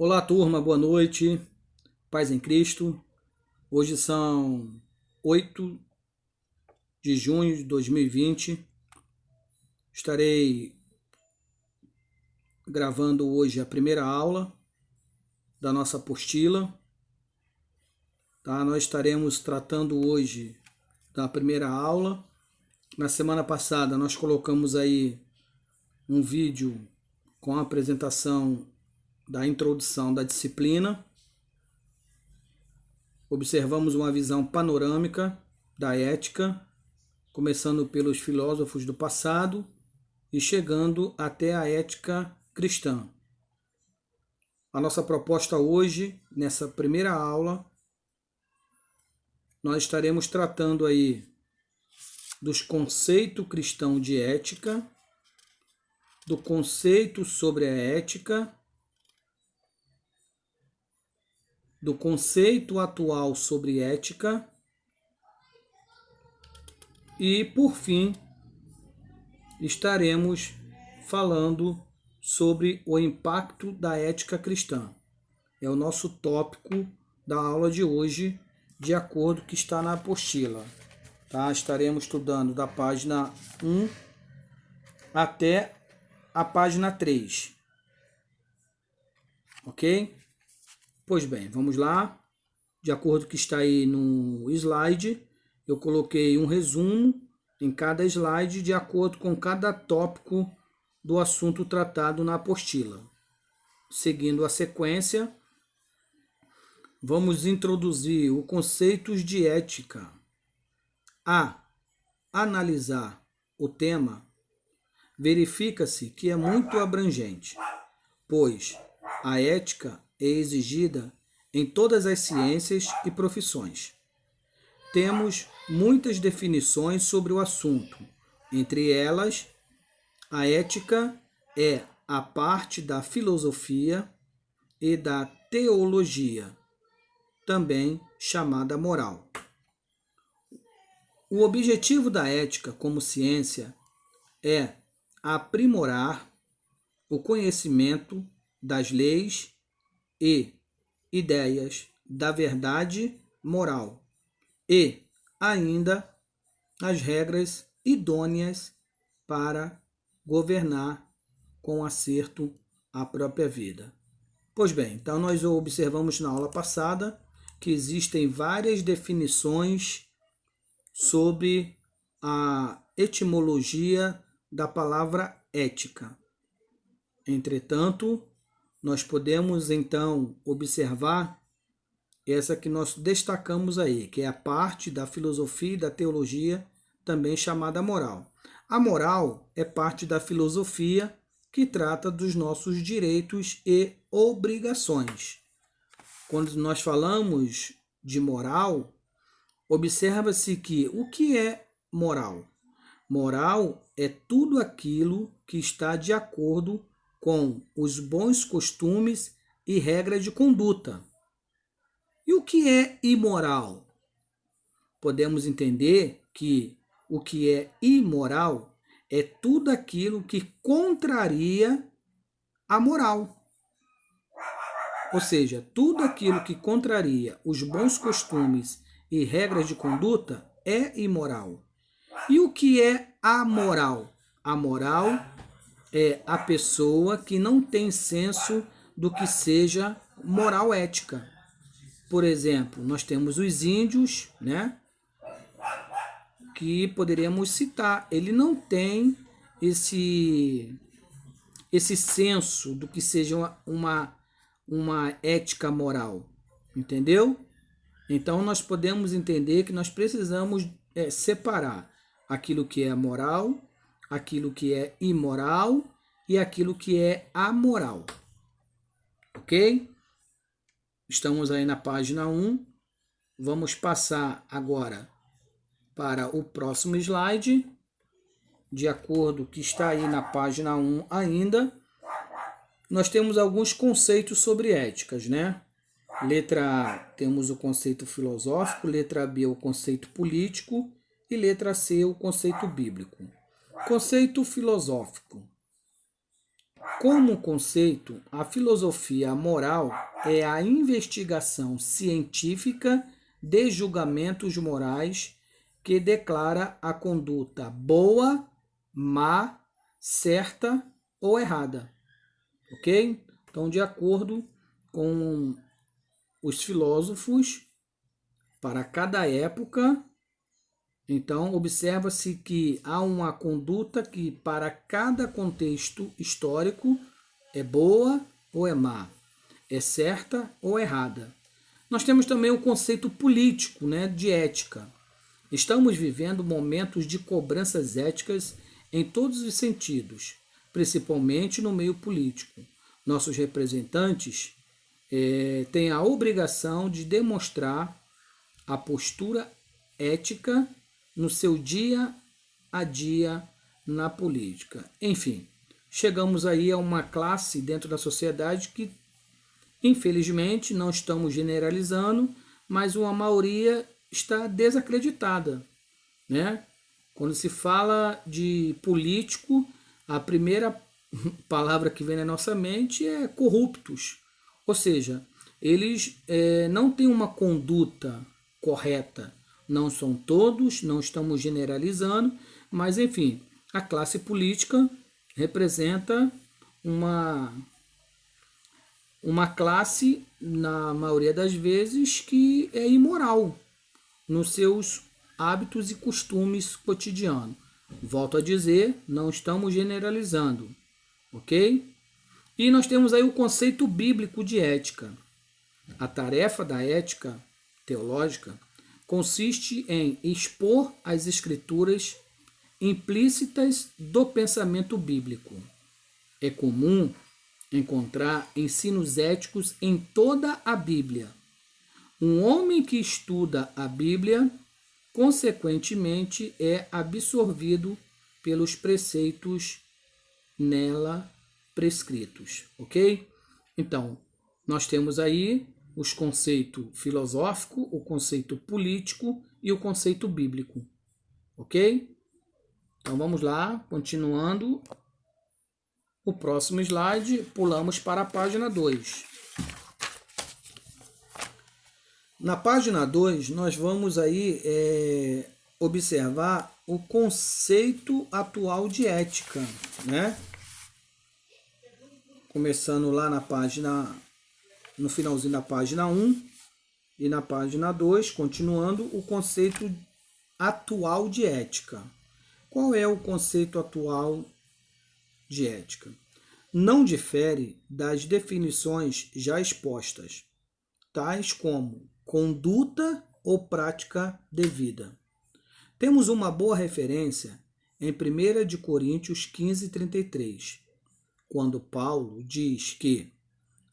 Olá, turma, boa noite. Paz em Cristo. Hoje são 8 de junho de 2020. Estarei gravando hoje a primeira aula da nossa apostila. Tá? Nós estaremos tratando hoje da primeira aula. Na semana passada nós colocamos aí um vídeo com a apresentação da introdução da disciplina. Observamos uma visão panorâmica da ética, começando pelos filósofos do passado e chegando até a ética cristã. A nossa proposta hoje, nessa primeira aula, nós estaremos tratando aí dos conceitos cristãos de ética, do conceito sobre a ética, do conceito atual sobre ética e, por fim, estaremos falando sobre o impacto da ética cristã. É o nosso tópico da aula de hoje, de acordo com o que está na apostila. Tá? Estaremos estudando da página 1 até a página 3. Ok? Pois bem, vamos lá. De acordo com o que está aí no slide, eu coloquei um resumo em cada slide de acordo com cada tópico do assunto tratado na apostila. Seguindo a sequência, vamos introduzir os conceitos de ética. A analisar o tema, verifica-se que é muito abrangente, pois a ética é exigida em todas as ciências e profissões. Temos muitas definições sobre o assunto. Entre elas, a ética é a parte da filosofia e da teologia, também chamada moral. O objetivo da ética como ciência é aprimorar o conhecimento das leis e ideias da verdade moral e ainda as regras idôneas para governar com acerto a própria vida. Pois bem, então nós observamos na aula passada que existem várias definições sobre a etimologia da palavra ética. Entretanto, nós podemos então observar essa que nós destacamos aí, que é a parte da filosofia e da teologia, também chamada moral. A moral é parte da filosofia que trata dos nossos direitos e obrigações. Quando nós falamos de moral, observa-se que o que é moral? Moral é tudo aquilo que está de acordo com os bons costumes e regras de conduta. E o que é imoral? Podemos entender que o que é imoral é tudo aquilo que contraria a moral. Ou seja, tudo aquilo que contraria os bons costumes e regras de conduta é imoral. E o que é amoral? A moral é a pessoa que não tem senso do que seja moral ética. Por exemplo, nós temos os índios, né, que poderíamos citar. Ele não tem esse senso do que seja uma ética moral, entendeu? Então, nós podemos entender que nós precisamos separar aquilo que é moral, aquilo que é imoral e aquilo que é amoral. Ok? Estamos aí na página 1. Vamos passar agora para o próximo slide. De acordo com o que está aí na página 1 ainda, nós temos alguns conceitos sobre éticas, né? Letra A, temos o conceito filosófico, letra B, o conceito político e letra C, o conceito bíblico. Conceito filosófico. Como conceito, a filosofia moral é a investigação científica de julgamentos morais que declara a conduta boa, má, certa ou errada. Ok? Então, de acordo com os filósofos, para cada época, então observa-se que há uma conduta que para cada contexto histórico é boa ou é má, é certa ou errada. Nós temos também o conceito político, né, de ética. Estamos vivendo momentos de cobranças éticas em todos os sentidos, principalmente no meio político. Nossos representantes têm a obrigação de demonstrar a postura ética no seu dia a dia na política. Enfim, chegamos aí a uma classe dentro da sociedade que, infelizmente, não estamos generalizando, mas uma maioria está desacreditada, né? Quando se fala de político, a primeira palavra que vem na nossa mente é corruptos, ou seja, eles não têm uma conduta correta. Não são todos, não estamos generalizando, mas enfim, a classe política representa uma classe, na maioria das vezes, que é imoral nos seus hábitos e costumes cotidianos. Volto a dizer, não estamos generalizando, ok? E nós temos aí o conceito bíblico de ética. A tarefa da ética teológica consiste em expor as escrituras implícitas do pensamento bíblico. É comum encontrar ensinos éticos em toda a Bíblia. Um homem que estuda a Bíblia, consequentemente, é absorvido pelos preceitos nela prescritos, ok? Então, nós temos aí os conceitos filosófico, o conceito político e o conceito bíblico, ok? Então vamos lá, continuando. O próximo slide, pulamos para a página 2. Na página 2, nós vamos aí observar o conceito atual de ética, né? Começando lá na página, no finalzinho da página 1 e na página 2, continuando o conceito atual de ética. Qual é o conceito atual de ética? Não difere das definições já expostas, tais como conduta ou prática devida. Temos uma boa referência em 1 de Coríntios 15:33, quando Paulo diz que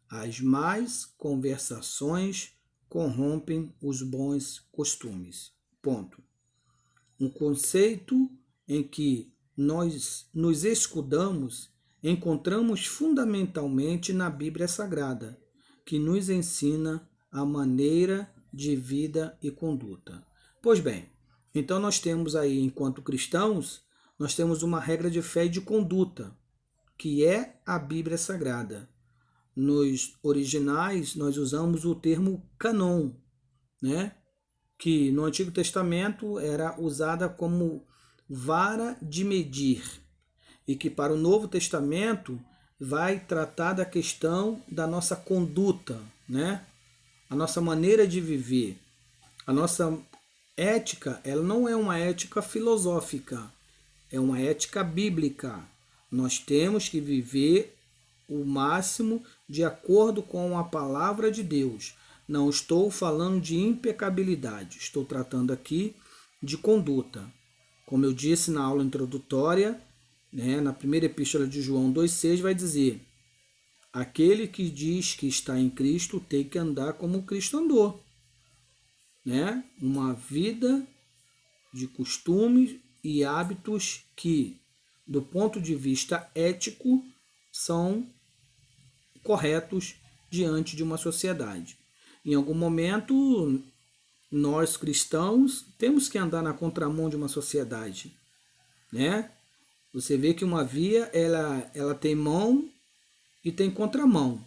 as más conversações corrompem os bons costumes. Ponto. Um conceito em que nós nos escudamos encontramos fundamentalmente na Bíblia Sagrada, que nos ensina a maneira de vida e conduta. Pois bem, então nós temos aí, enquanto cristãos, nós temos uma regra de fé e de conduta, que é a Bíblia Sagrada. Nos originais, nós usamos o termo canon, né? Que no Antigo Testamento era usada como vara de medir, e que para o Novo Testamento vai tratar da questão da nossa conduta, né? A nossa maneira de viver. A nossa ética, ela não é uma ética filosófica, é uma ética bíblica. Nós temos que viver o máximo de acordo com a palavra de Deus. Não estou falando de impecabilidade, estou tratando aqui de conduta. Como eu disse na aula introdutória, né, na primeira epístola de João 2,6 vai dizer: aquele que diz que está em Cristo tem que andar como Cristo andou. Né? Uma vida de costumes e hábitos que, do ponto de vista ético, são corretos diante de uma sociedade. Em algum momento, nós cristãos temos que andar na contramão de uma sociedade, né? Você vê que uma via ela tem mão e tem contramão.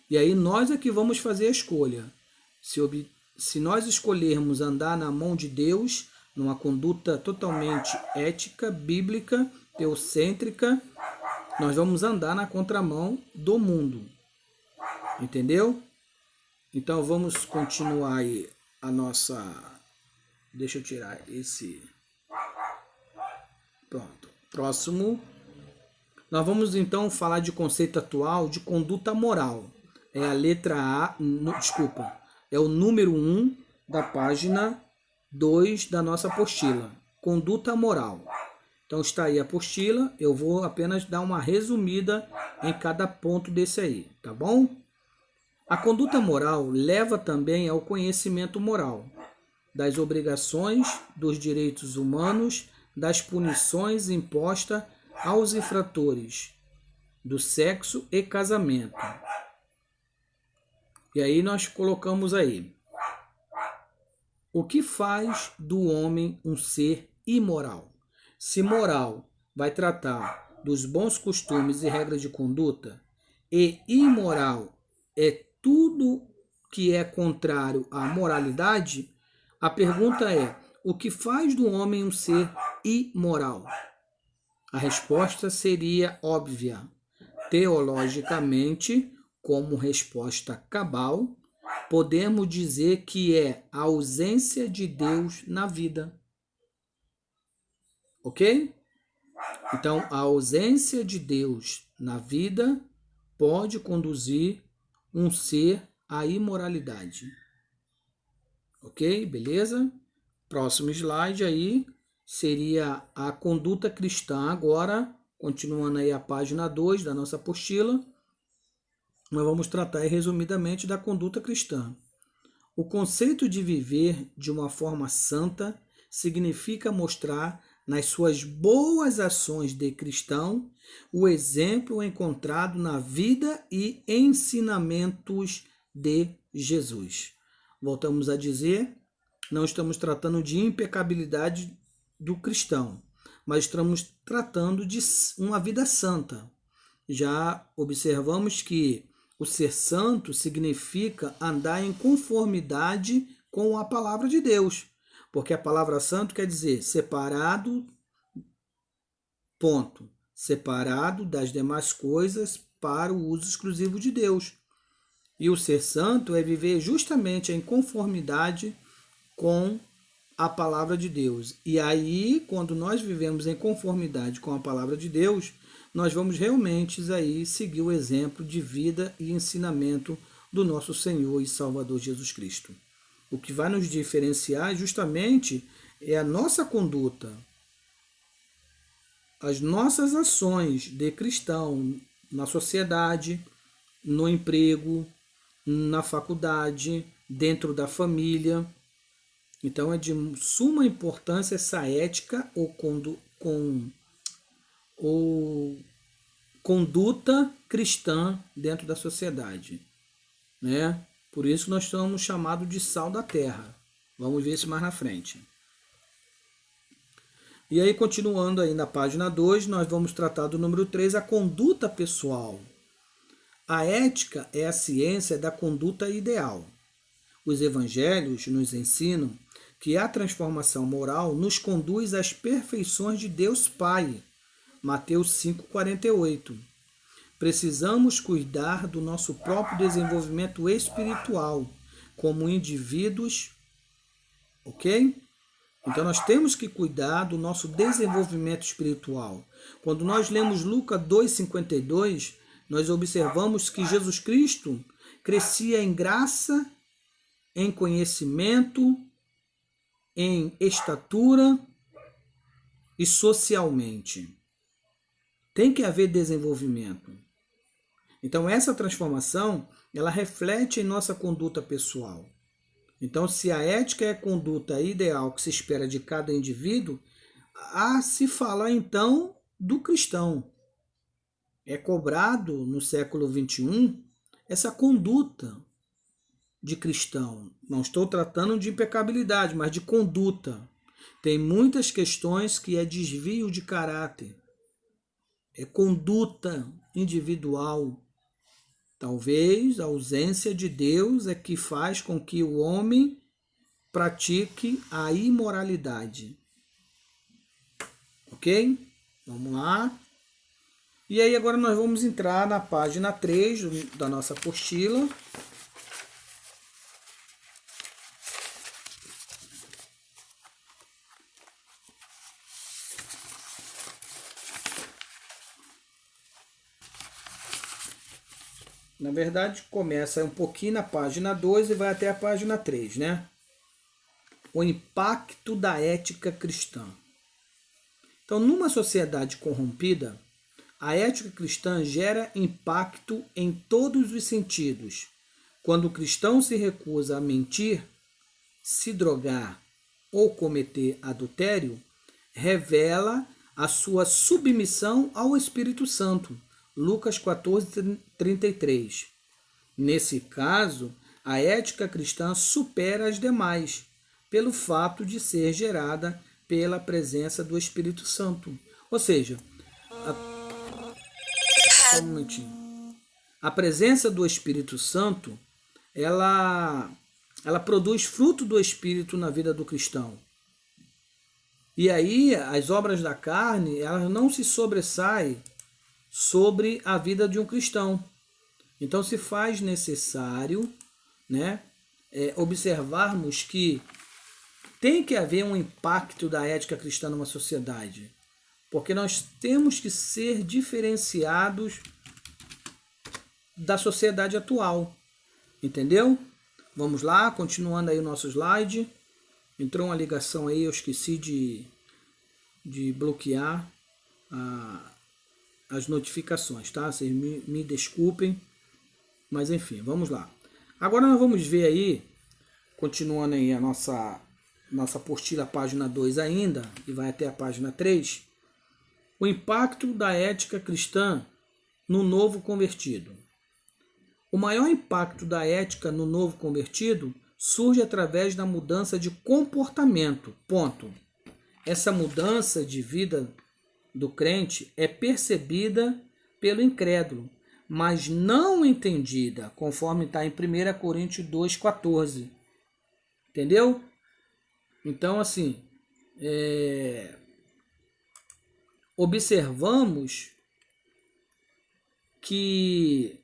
E aí nós é que vamos fazer a escolha. Se nós escolhermos andar na mão de Deus, numa conduta totalmente ética, bíblica, teocêntrica, nós vamos andar na contramão do mundo. Entendeu? Então vamos continuar aí a nossa... Deixa eu tirar esse... Pronto. Próximo. Nós vamos então falar de conceito atual de conduta moral. É a letra A, desculpa, é o número 1 da página 2 da nossa apostila. Conduta moral. Então está aí a apostila, eu vou apenas dar uma resumida em cada ponto desse aí, tá bom? A conduta moral leva também ao conhecimento moral, das obrigações, dos direitos humanos, das punições impostas aos infratores, do sexo e casamento. E aí nós colocamos aí: o que faz do homem um ser imoral? Se moral vai tratar dos bons costumes e regras de conduta, e imoral é tudo que é contrário à moralidade, a pergunta é: o que faz do homem um ser imoral? A resposta seria óbvia. Teologicamente, como resposta cabal, podemos dizer que é a ausência de Deus na vida. Ok? Então, a ausência de Deus na vida pode conduzir um ser à imoralidade. Ok? Beleza? Próximo slide aí seria a conduta cristã. Agora, continuando aí a página 2 da nossa apostila, nós vamos tratar resumidamente da conduta cristã. O conceito de viver de uma forma santa significa mostrar nas suas boas ações de cristão o exemplo encontrado na vida e ensinamentos de Jesus. Voltamos a dizer, não estamos tratando de impecabilidade do cristão, mas estamos tratando de uma vida santa. Já observamos que o ser santo significa andar em conformidade com a palavra de Deus, porque a palavra santo quer dizer separado, ponto, separado das demais coisas para o uso exclusivo de Deus. E o ser santo é viver justamente em conformidade com a palavra de Deus. E aí, quando nós vivemos em conformidade com a palavra de Deus, nós vamos realmente aí seguir o exemplo de vida e ensinamento do nosso Senhor e Salvador Jesus Cristo. O que vai nos diferenciar justamente é a nossa conduta, as nossas ações de cristão na sociedade, no emprego, na faculdade, dentro da família. Então é de suma importância essa ética ou conduta cristã dentro da sociedade, né? Por isso nós somos chamados de sal da terra. Vamos ver isso mais na frente. E aí, continuando aí na página 2, nós vamos tratar do número 3, a conduta pessoal. A ética é a ciência da conduta ideal. Os evangelhos nos ensinam que a transformação moral nos conduz às perfeições de Deus Pai. Mateus 5,48. Precisamos cuidar do nosso próprio desenvolvimento espiritual como indivíduos, ok? Então nós temos que cuidar do nosso desenvolvimento espiritual. Quando nós lemos Lucas 2,52, nós observamos que Jesus Cristo crescia em graça, em conhecimento, em estatura e socialmente. Tem que haver desenvolvimento. Então essa transformação, ela reflete em nossa conduta pessoal. Então, se a ética é a conduta ideal que se espera de cada indivíduo, há se falar então do cristão. É cobrado no século XXI essa conduta de cristão. Não estou tratando de impecabilidade, mas de conduta. Tem muitas questões que é desvio de caráter. É conduta individual, Talvez a ausência de Deus é que faz com que o homem pratique a imoralidade. Ok? Vamos lá. E aí agora nós vamos entrar na página 3 da nossa apostila. Na verdade, começa um pouquinho na página 2 e vai até a página 3, né? O impacto da ética cristã. Então, numa sociedade corrompida, a ética cristã gera impacto em todos os sentidos. Quando o cristão se recusa a mentir, se drogar ou cometer adultério, revela a sua submissão ao Espírito Santo. Lucas 14:33. Nesse caso, a ética cristã supera as demais, pelo fato de ser gerada pela presença do Espírito Santo. Ou seja, só um momentinho. A presença do Espírito Santo, ela produz fruto do Espírito na vida do cristão. E aí, as obras da carne, elas não se sobressaem sobre a vida de um cristão. Então se faz necessário, né, observarmos que tem que haver um impacto da ética cristã numa sociedade, porque nós temos que ser diferenciados da sociedade atual, entendeu? Vamos lá, continuando aí o nosso slide. Entrou uma ligação aí, eu esqueci de bloquear as notificações, tá? Vocês me desculpem, mas enfim, vamos lá. Agora nós vamos ver aí, continuando aí a nossa apostila, página 2 ainda, e vai até a página 3, o impacto da ética cristã no novo convertido. O maior impacto da ética no novo convertido surge através da mudança de comportamento. Ponto. Essa mudança de vida do crente é percebida pelo incrédulo, mas não entendida, conforme está em 1 Coríntios 2,14. Entendeu? Então, assim, observamos que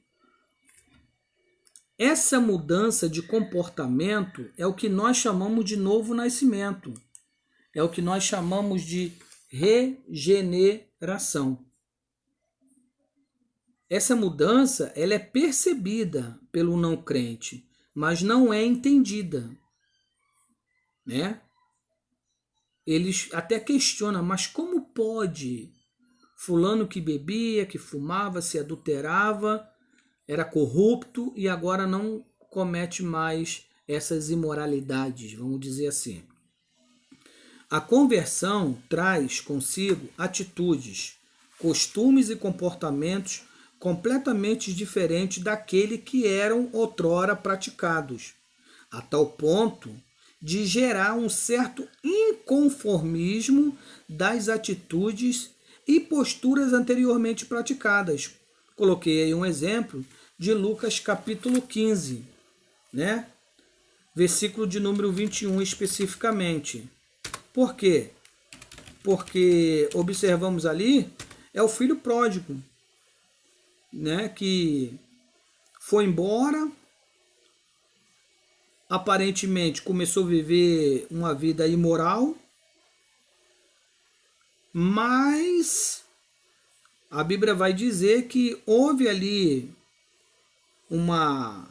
essa mudança de comportamento é o que nós chamamos de novo nascimento. É o que nós chamamos de regeneração. Essa mudança, ela é percebida pelo não crente, mas não é entendida, né? Eles até questionam, mas como pode fulano que bebia, que fumava, se adulterava, era corrupto e agora não comete mais essas imoralidades, vamos dizer assim. A conversão traz consigo atitudes, costumes e comportamentos completamente diferentes daquele que eram outrora praticados, a tal ponto de gerar um certo inconformismo das atitudes e posturas anteriormente praticadas. Coloquei aí um exemplo de Lucas capítulo 15, né? Versículo de número 21 especificamente. Por quê? Porque observamos ali, é o filho pródigo, né, que foi embora, aparentemente começou a viver uma vida imoral, mas a Bíblia vai dizer que houve ali uma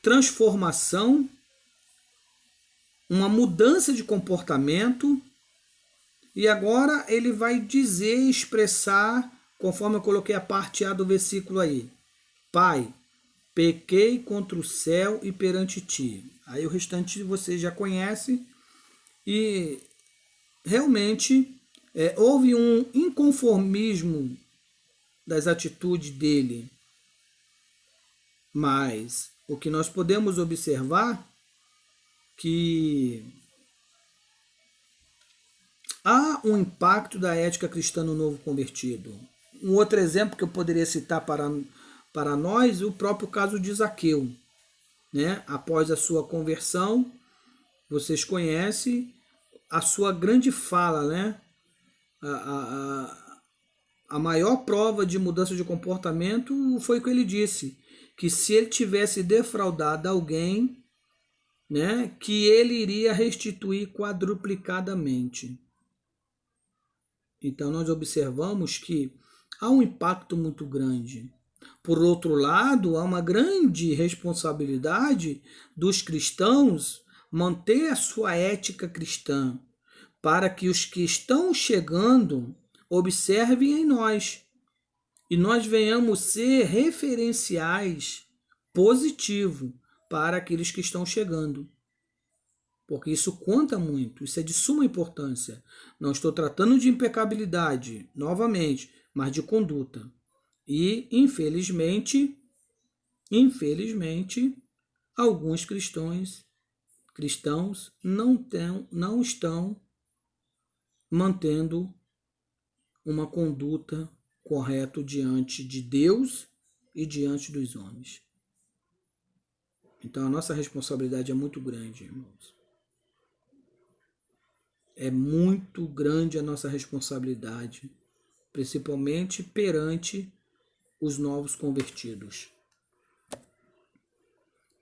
transformação, uma mudança de comportamento, e agora ele vai dizer, expressar, conforme eu coloquei a parte A do versículo aí: Pai, pequei contra o céu e perante ti. Aí o restante vocês já conhecem, e realmente houve um inconformismo das atitudes dele, mas o que nós podemos observar que há um impacto da ética cristã no novo convertido. Um outro exemplo que eu poderia citar para para nós o próprio caso de Zaqueu, né? Após a sua conversão, vocês conhecem a sua grande fala, né? A maior prova de mudança de comportamento foi o que ele disse, que se ele tivesse defraudado alguém, né, que ele iria restituir quadruplicadamente. Então nós observamos que há um impacto muito grande. Por outro lado, há uma grande responsabilidade dos cristãos manter a sua ética cristã, para que os que estão chegando observem em nós e nós venhamos ser referenciais positivos para aqueles que estão chegando. Porque isso conta muito, isso é de suma importância. Não estou tratando de impecabilidade, novamente, mas de conduta. E, infelizmente, alguns cristãos não estão mantendo uma conduta correta diante de Deus e diante dos homens. Então a nossa responsabilidade é muito grande, irmãos. É muito grande a nossa responsabilidade, principalmente perante os novos convertidos.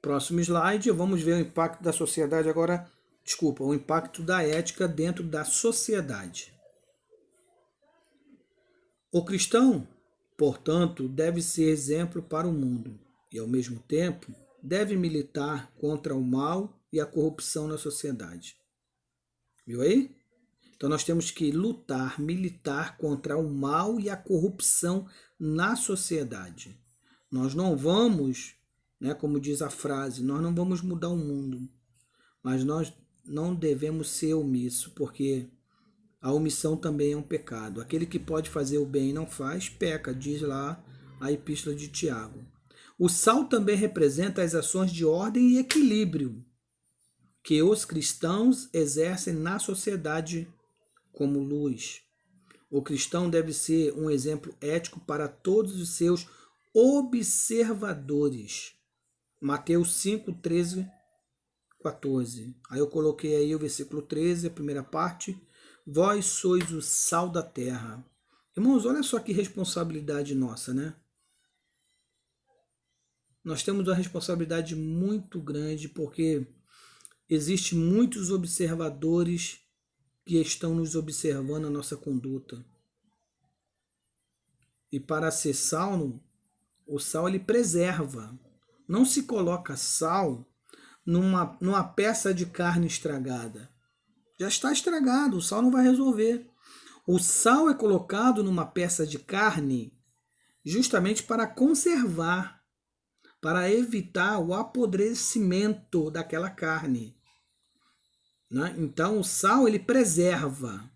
Próximo slide, vamos ver o impacto da sociedade agora, o impacto da ética dentro da sociedade. O cristão, portanto, deve ser exemplo para o mundo e, ao mesmo tempo, deve militar contra o mal e a corrupção na sociedade. Viu aí? Então nós temos que lutar, militar contra o mal e a corrupção na sociedade. Nós não vamos, né, como diz a frase, nós não vamos mudar o mundo, mas nós não devemos ser omissos, porque a omissão também é um pecado. Aquele que pode fazer o bem e não faz, peca, diz lá a Epístola de Tiago. O sal também representa as ações de ordem e equilíbrio que os cristãos exercem na sociedade como luz. O cristão deve ser um exemplo ético para todos os seus observadores. Mateus 5, 13, 14. Aí eu coloquei aí o versículo 13, a primeira parte. Vós sois o sal da terra. Irmãos, olha só que responsabilidade nossa, né? Nós temos uma responsabilidade muito grande, porque existem muitos observadores que estão nos observando a nossa conduta. E para ser sal, o sal ele preserva. Não se coloca sal numa peça de carne estragada. Já está estragado, o sal não vai resolver. O sal é colocado numa peça de carne justamente para conservar, para evitar o apodrecimento daquela carne. Né? Então o sal ele preserva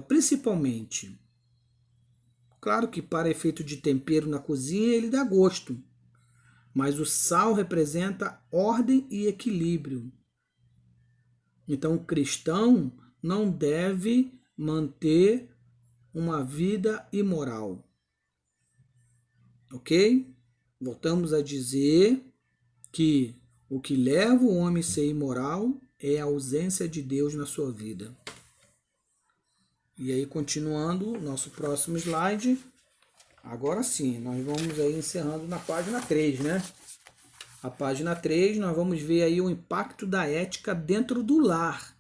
principalmente. Claro que para efeito de tempero na cozinha ele dá gosto, mas o sal representa ordem e equilíbrio. Então o cristão não deve manter uma vida imoral. Ok? Voltamos a dizer que o que leva o homem a ser imoral é a ausência de Deus na sua vida. E aí, continuando, nosso próximo slide. Agora sim, nós vamos aí encerrando na página 3, né? A página 3, nós vamos ver aí o impacto da ética dentro do lar,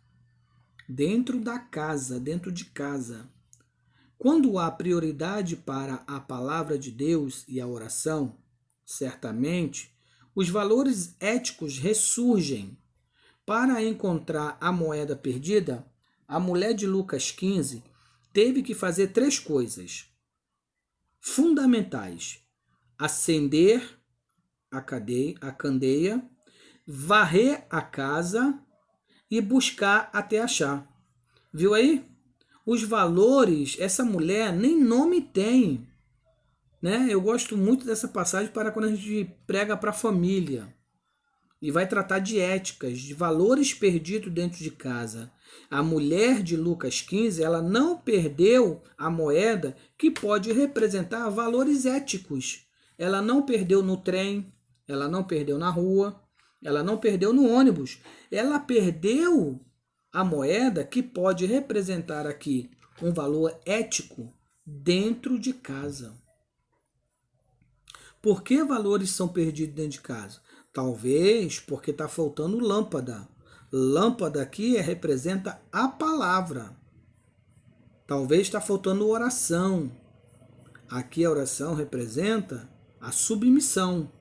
dentro da casa, dentro de casa. Quando há prioridade para a palavra de Deus e a oração, certamente, os valores éticos ressurgem. Para encontrar a moeda perdida, a mulher de Lucas 15 teve que fazer 3 coisas fundamentais: acender a candeia, varrer a casa e buscar até achar. Viu aí? Os valores, essa mulher nem nome tem. Né? Eu gosto muito dessa passagem para quando a gente prega para a família. e vai tratar de éticas, de valores perdidos dentro de casa. A mulher de Lucas 15, ela não perdeu a moeda que pode representar valores éticos. Ela não perdeu no trem, ela não perdeu na rua, ela não perdeu no ônibus. Ela perdeu a moeda que pode representar aqui um valor ético dentro de casa. Por que valores são perdidos dentro de casa? Talvez porque está faltando lâmpada. Lâmpada aqui representa a palavra. Talvez está faltando oração. Aqui a oração representa a submissão.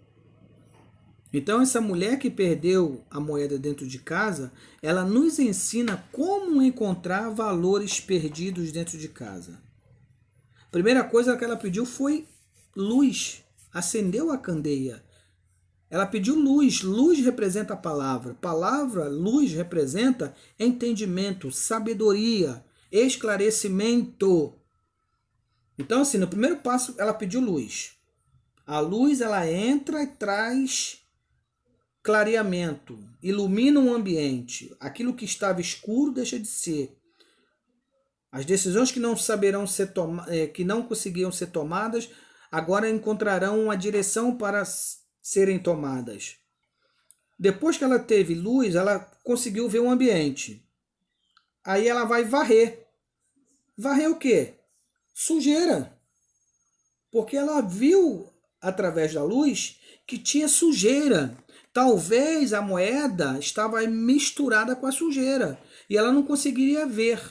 Então essa mulher que perdeu a moeda dentro de casa, ela nos ensina como encontrar valores perdidos dentro de casa. A primeira coisa que ela pediu foi luz. Acendeu a candeia. Ela pediu luz. Luz representa a palavra. Palavra, luz representa entendimento, sabedoria, esclarecimento. Então, assim, no primeiro passo, ela pediu luz. A luz, ela entra e traz clareamento, ilumina o ambiente. Aquilo que estava escuro deixa de ser. As decisões que não saberão ser que não conseguiam ser tomadas, agora encontrarão uma direção para serem tomadas. Depois que ela teve luz, ela conseguiu ver o ambiente. Aí ela vai varrer. Varrer o quê? Sujeira. Porque ela viu, através da luz, que tinha sujeira. Talvez a moeda estava misturada com a sujeira. E ela não conseguiria ver.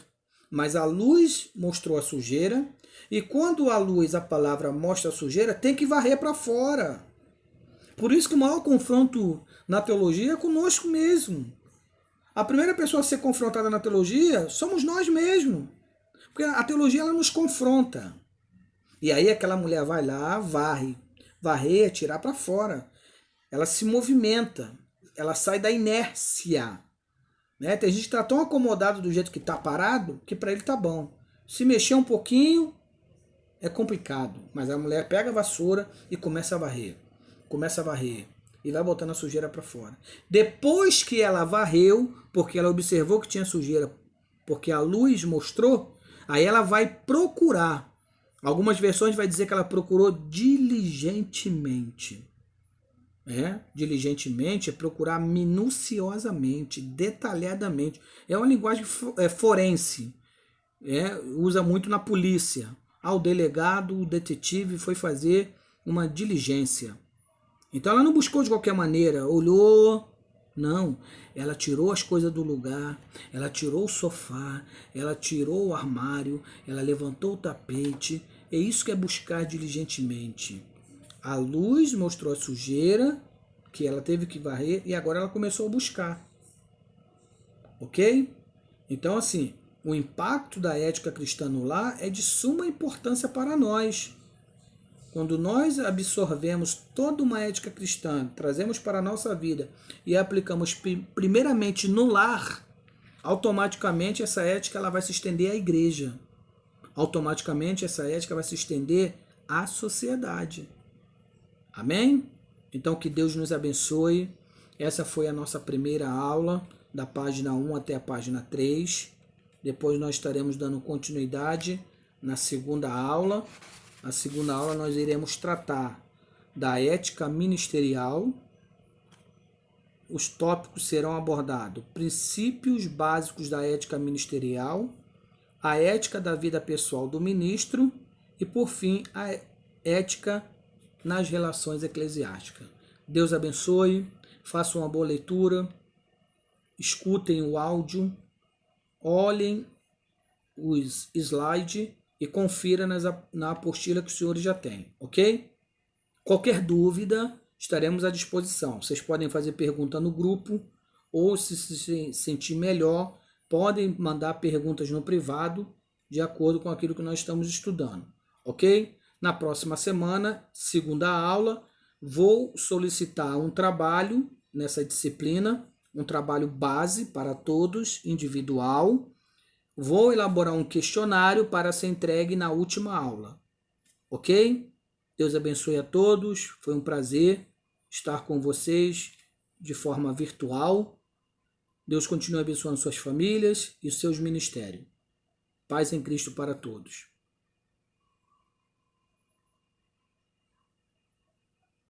Mas a luz mostrou a sujeira. E quando a luz, a palavra, mostra a sujeira, tem que varrer para fora. Por isso que o maior confronto na teologia é conosco mesmo. A primeira pessoa a ser confrontada na teologia somos nós mesmos. Porque a teologia ela nos confronta. E aí aquela mulher vai lá, varre. Varrer é tirar para fora. Ela se movimenta. Ela sai da inércia. Né? Tem gente que está tão acomodado do jeito que está parado, que para ele está bom. Se mexer um pouquinho, é complicado. Mas a mulher pega a vassoura e começa a varrer. Começa a varrer. E vai botando a sujeira para fora. Depois que ela varreu, porque ela observou que tinha sujeira, porque a luz mostrou, aí ela vai procurar. Algumas versões vai dizer que ela procurou diligentemente. Diligentemente é procurar minuciosamente, detalhadamente. É uma linguagem forense. Usa muito na polícia. O delegado, o detetive foi fazer uma diligência. Então ela não buscou de qualquer maneira, olhou, não. Ela tirou as coisas do lugar, ela tirou o sofá, ela tirou o armário, ela levantou o tapete. É isso que é buscar diligentemente. A luz mostrou a sujeira que ela teve que varrer e agora ela começou a buscar. Ok? Então, assim, o impacto da ética cristã no lar é de suma importância para nós. Quando nós absorvemos toda uma ética cristã, trazemos para a nossa vida e aplicamos primeiramente no lar, automaticamente essa ética ela vai se estender à igreja. Automaticamente essa ética vai se estender à sociedade. Amém? Então que Deus nos abençoe. Essa foi a nossa primeira aula, da página 1 até a página 3. Depois nós estaremos dando continuidade na segunda aula. Na segunda aula nós iremos tratar da ética ministerial. Os tópicos serão abordados: princípios básicos da ética ministerial, a ética da vida pessoal do ministro e, por fim, a ética nas relações eclesiásticas. Deus abençoe, façam uma boa leitura, escutem o áudio, olhem os slides e confira na apostila que os senhores já têm, ok? Qualquer dúvida, estaremos à disposição. Vocês podem fazer pergunta no grupo ou, se sentir melhor, podem mandar perguntas no privado de acordo com aquilo que nós estamos estudando, ok? Na próxima semana, segunda aula, vou solicitar um trabalho nessa disciplina, um trabalho base para todos, individual. Vou elaborar um questionário para ser entregue na última aula, ok? Deus abençoe a todos, foi um prazer estar com vocês de forma virtual. Deus continue abençoando suas famílias e seus ministérios. Paz em Cristo para todos.